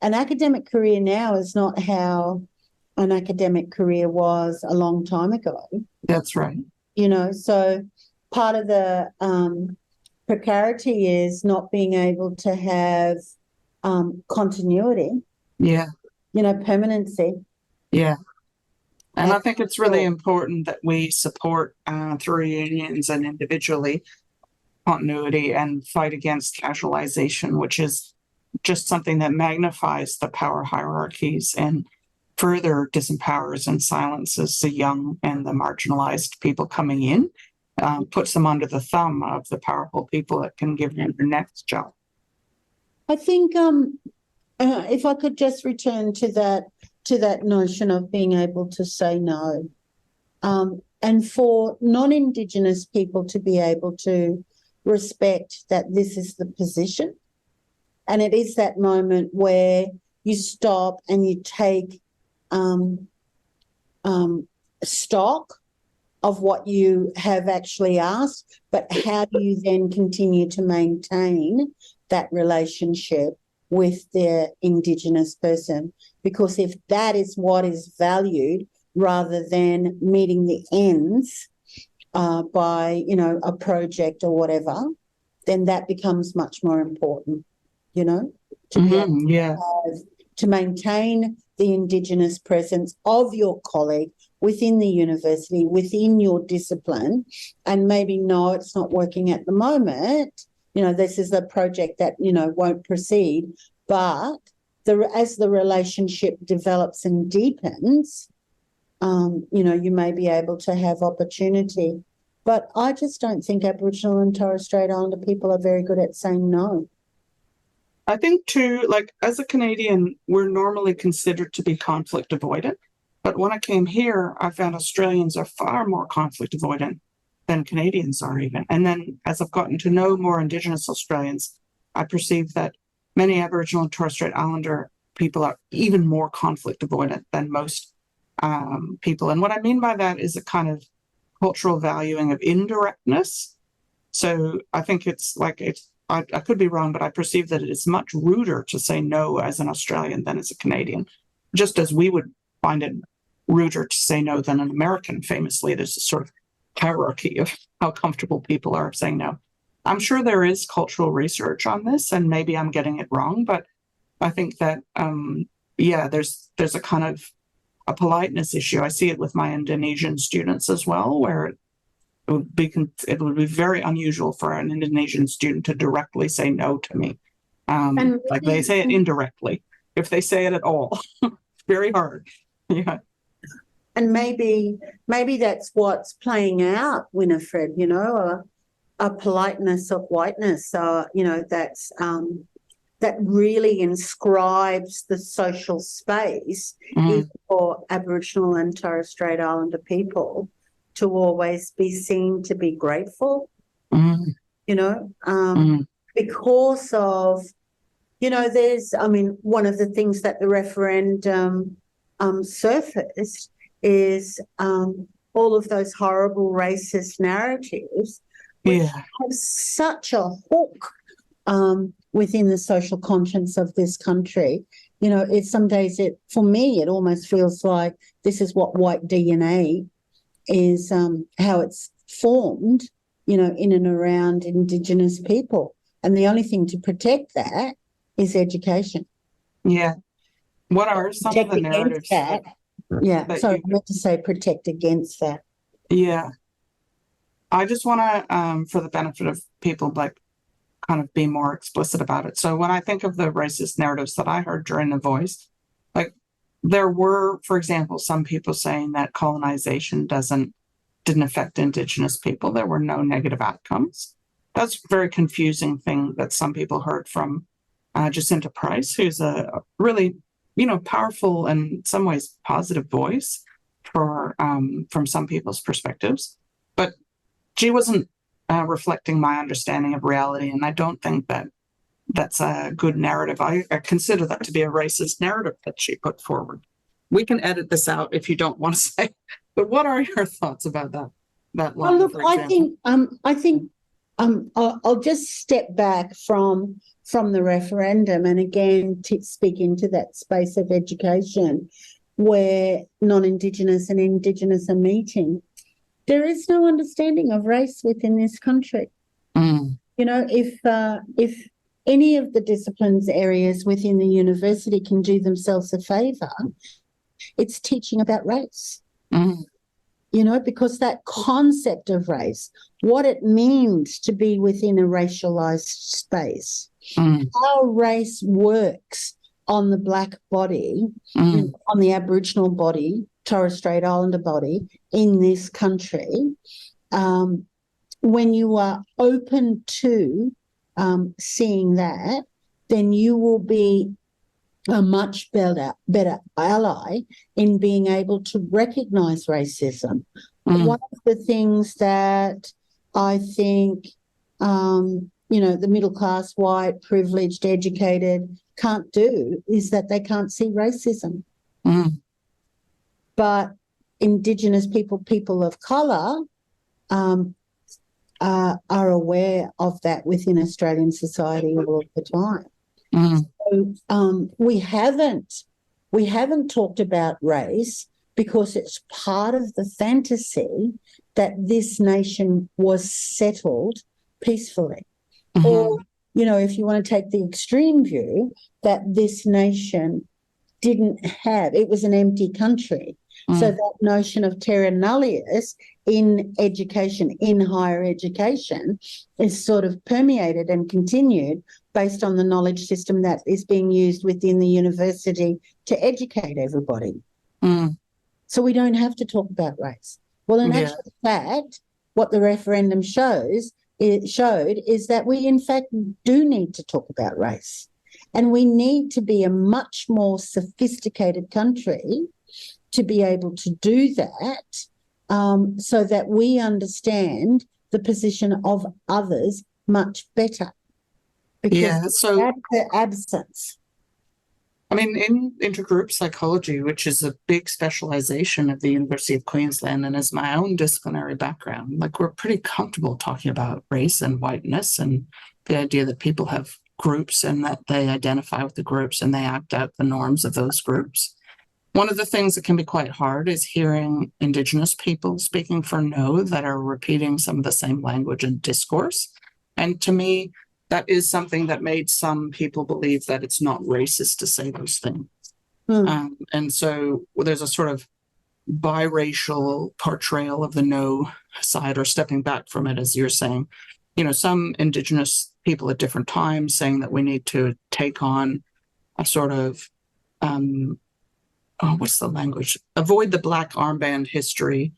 Speaker 2: an academic career now is not how an academic career was a long time ago.
Speaker 1: That's right.
Speaker 2: You know, so part of the precarity is not being able to have continuity,
Speaker 1: Yeah.
Speaker 2: permanency.
Speaker 1: Yeah. And I
Speaker 2: And-
Speaker 1: think it's really important that we support through unions and individually continuity and fight against casualization, which is just something that magnifies the power hierarchies and further disempowers and silences the young and the marginalized people coming in, puts them under the thumb of the powerful people that can give them their next job.
Speaker 2: I think if I could just return to that notion of being able to say no, and for non-Indigenous people to be able to respect that this is the position, and it is that moment where you stop and you take stock of what you have actually asked, but how do you then continue to maintain that relationship with the Indigenous person? Because if that is what is valued, rather than meeting the ends by, a project or whatever, then that becomes much more important, to be able to maintain the Indigenous presence of your colleague within the university, within your discipline, and maybe, no, it's not working at the moment. This is a project that, won't proceed. But as the relationship develops and deepens, you may be able to have opportunity. But I just don't think Aboriginal and Torres Strait Islander people are very good at saying no.
Speaker 1: I think too, like as a Canadian, we're normally considered to be conflict avoidant. But when I came here, I found Australians are far more conflict avoidant than Canadians are even. And then as I've gotten to know more Indigenous Australians, I perceive that many Aboriginal and Torres Strait Islander people are even more conflict avoidant than most people. And what I mean by that is a kind of cultural valuing of indirectness. So I think I could be wrong, but I perceive that it is much ruder to say no as an Australian than as a Canadian, just as we would find it ruder to say no than an American. Famously, there's a sort of hierarchy of how comfortable people are saying no. I'm sure there is cultural research on this, and maybe I'm getting it wrong, but I think that, there's a kind of a politeness issue. I see it with my Indonesian students as well, where it would be very unusual for an Indonesian student to directly say no to me. Like they say it indirectly, if they say it at all. It's very hard. Yeah.
Speaker 2: And maybe that's what's playing out, Winnifred, a politeness of whiteness. So, that's that really inscribes the social space for Aboriginal and Torres Strait Islander people to always be seen to be grateful, because of, one of the things that the referendum surfaced is all of those horrible racist narratives, which have such a hook within the social conscience of this country. Some days for me, it almost feels like this is what white DNA is, how it's formed, in and around Indigenous people. And the only thing to protect that is education.
Speaker 1: Yeah. What are some of the narratives that
Speaker 2: I meant to say protect against that.
Speaker 1: Yeah. I just want to, for the benefit of people, kind of be more explicit about it. So when I think of the racist narratives that I heard during The Voice, there were, for example, some people saying that colonization didn't affect Indigenous people. There were no negative outcomes. That's a very confusing thing that some people heard from Jacinta Price, who's a really, powerful and in some ways positive voice for from some people's perspectives. But she wasn't reflecting my understanding of reality, and I don't think that that's a good narrative. I consider that to be a racist narrative that she put forward. We can edit this out if you don't want to say, but what are your thoughts about that line?
Speaker 2: Well, look,
Speaker 1: for example?
Speaker 2: I think I'll just step back from the referendum and again speak into that space of education where non-Indigenous and Indigenous are meeting. There is no understanding of race within this country. If any of the disciplines areas within the university can do themselves a favour, it's teaching about race. Because that concept of race, what it means to be within a racialized space, how race works on the Black body, on the Aboriginal body, Torres Strait Islander body in this country, when you are open to seeing that, then you will be a much better ally in being able to recognise racism. One of the things that I think, the middle class, white, privileged, educated can't do is that they can't see racism. But Indigenous people of colour are aware of that within Australian society all the time. So we haven't talked about race because it's part of the fantasy that this nation was settled peacefully. Or, if you want to take the extreme view, that this nation it was an empty country. So that notion of terra nullius in education, in higher education, is sort of permeated and continued based on the knowledge system that is being used within the university to educate everybody. So we don't have to talk about race. Well, in actual fact, what the referendum showed is that we in fact do need to talk about race. And we need to be a much more sophisticated country to be able to do that, so that we understand the position of others much better. Because that's the absence.
Speaker 1: I mean, in intergroup psychology, which is a big specialization of the University of Queensland and is my own disciplinary background, we're pretty comfortable talking about race and whiteness and the idea that people have groups and that they identify with the groups and they act out the norms of those groups. One of the things that can be quite hard is hearing Indigenous people speaking for no that are repeating some of the same language and discourse. And to me, that is something that made some people believe that it's not racist to say those things. And so there's a sort of biracial portrayal of the no side, or stepping back from it, as you're saying. Some Indigenous people at different times saying that we need to take on a sort of what's the language? Avoid the black armband history,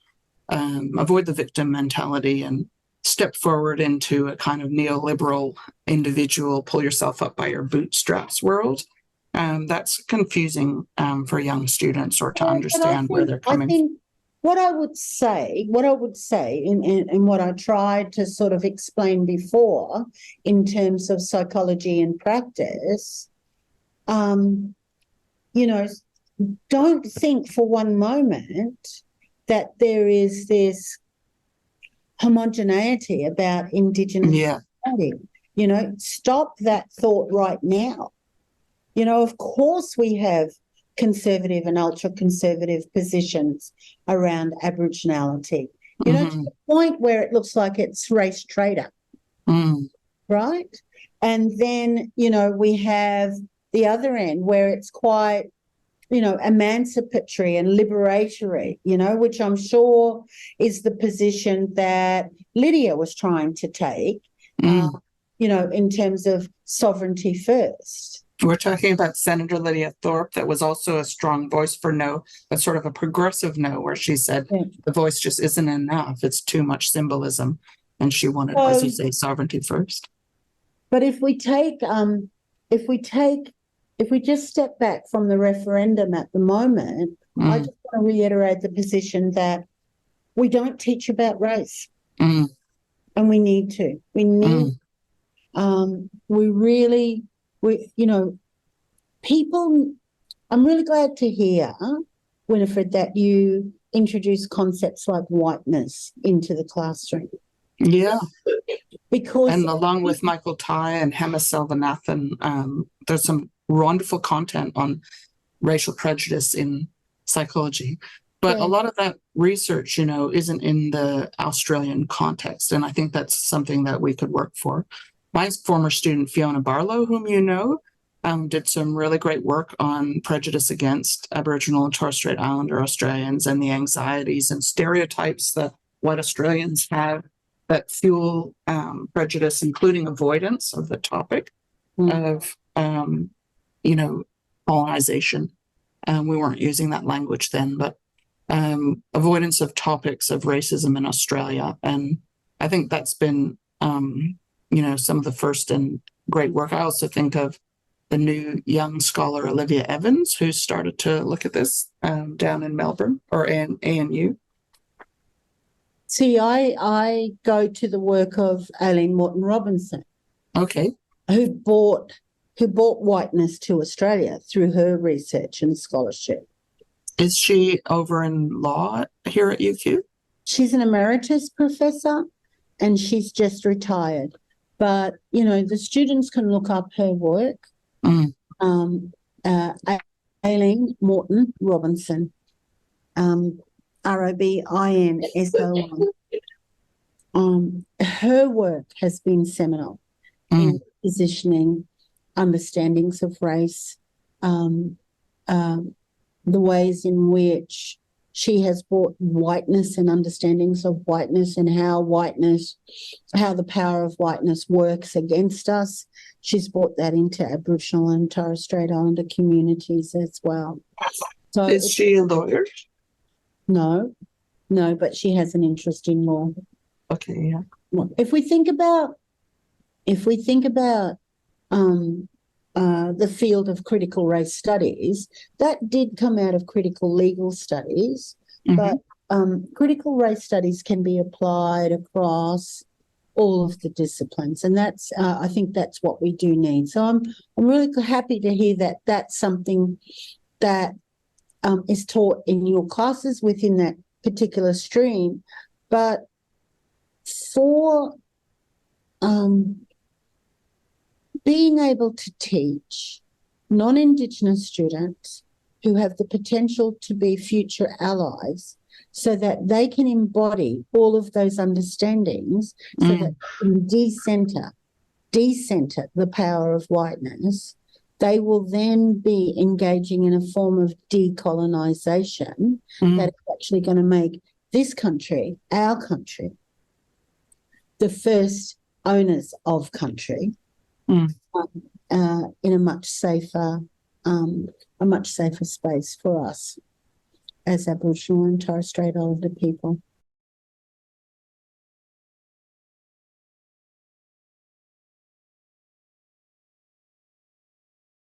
Speaker 1: avoid the victim mentality, and step forward into a kind of neoliberal individual, pull yourself up by your bootstraps world. That's confusing for young students, or to understand where they're coming from.
Speaker 2: I think what I would say, and what I tried to sort of explain before in terms of psychology and practice, don't think for one moment that there is this homogeneity about Indigenous society. Stop that thought right now. Of course we have conservative and ultra-conservative positions around Aboriginality, to the point where it looks like it's race traitor, right? And then, we have the other end where it's quite, emancipatory and liberatory, which I'm sure is the position that Lydia was trying to take, in terms of sovereignty first.
Speaker 1: We're talking about Senator Lydia Thorpe, that was also a strong voice for no, but sort of a progressive no, where she said the voice just isn't enough. It's too much symbolism. And she wanted, as you say, sovereignty first.
Speaker 2: But if we take if we just step back from the referendum at the moment, I just want to reiterate the position that we don't teach about race. And we need to. We need, people, I'm really glad to hear, Winnifred, that you introduce concepts like whiteness into the classroom.
Speaker 1: Yeah.
Speaker 2: Because
Speaker 1: and along with Michael Ty and Hema Selvanathan, there's some wonderful content on racial prejudice in psychology. But a lot of that research, isn't in the Australian context. And I think that's something that we could work for. My former student, Fiona Barlow, whom you know, did some really great work on prejudice against Aboriginal and Torres Strait Islander Australians and the anxieties and stereotypes that white Australians have that fuel prejudice, including avoidance of the topic of, colonization. We weren't using that language then, but avoidance of topics of racism in Australia. And I think that's been, some of the first and great work. I also think of the new young scholar, Olivia Evans, who started to look at this down in Melbourne or in ANU.
Speaker 2: See, I go to the work of Aileen Morton Robinson.
Speaker 1: Okay.
Speaker 2: Who brought whiteness to Australia through her research and scholarship.
Speaker 1: Is she over in law here at UQ? She's
Speaker 2: an emeritus professor and she's just retired. But, the students can look up her work. Aileen Morton Robinson, ROBINSON. Her work has been seminal in positioning understandings of race, the ways in which she has brought whiteness and understandings of whiteness and how the power of whiteness works against us. She's brought that into Aboriginal and Torres Strait Islander communities as well.
Speaker 1: So is she a lawyer?
Speaker 2: No, but she has an interest in law.
Speaker 1: Okay, yeah.
Speaker 2: If we think about the field of critical race studies, that did come out of critical legal studies, but critical race studies can be applied across all of the disciplines, and that's I think that's what we do need. So I'm really happy to hear that that's something that is taught in your classes within that particular stream, but for being able to teach non-Indigenous students who have the potential to be future allies so that they can embody all of those understandings so that they can decenter the power of whiteness, they will then be engaging in a form of decolonization that is actually going to make this country, our country, the first owners of country, in a much safer space for us as Aboriginal and Torres Strait Islander people.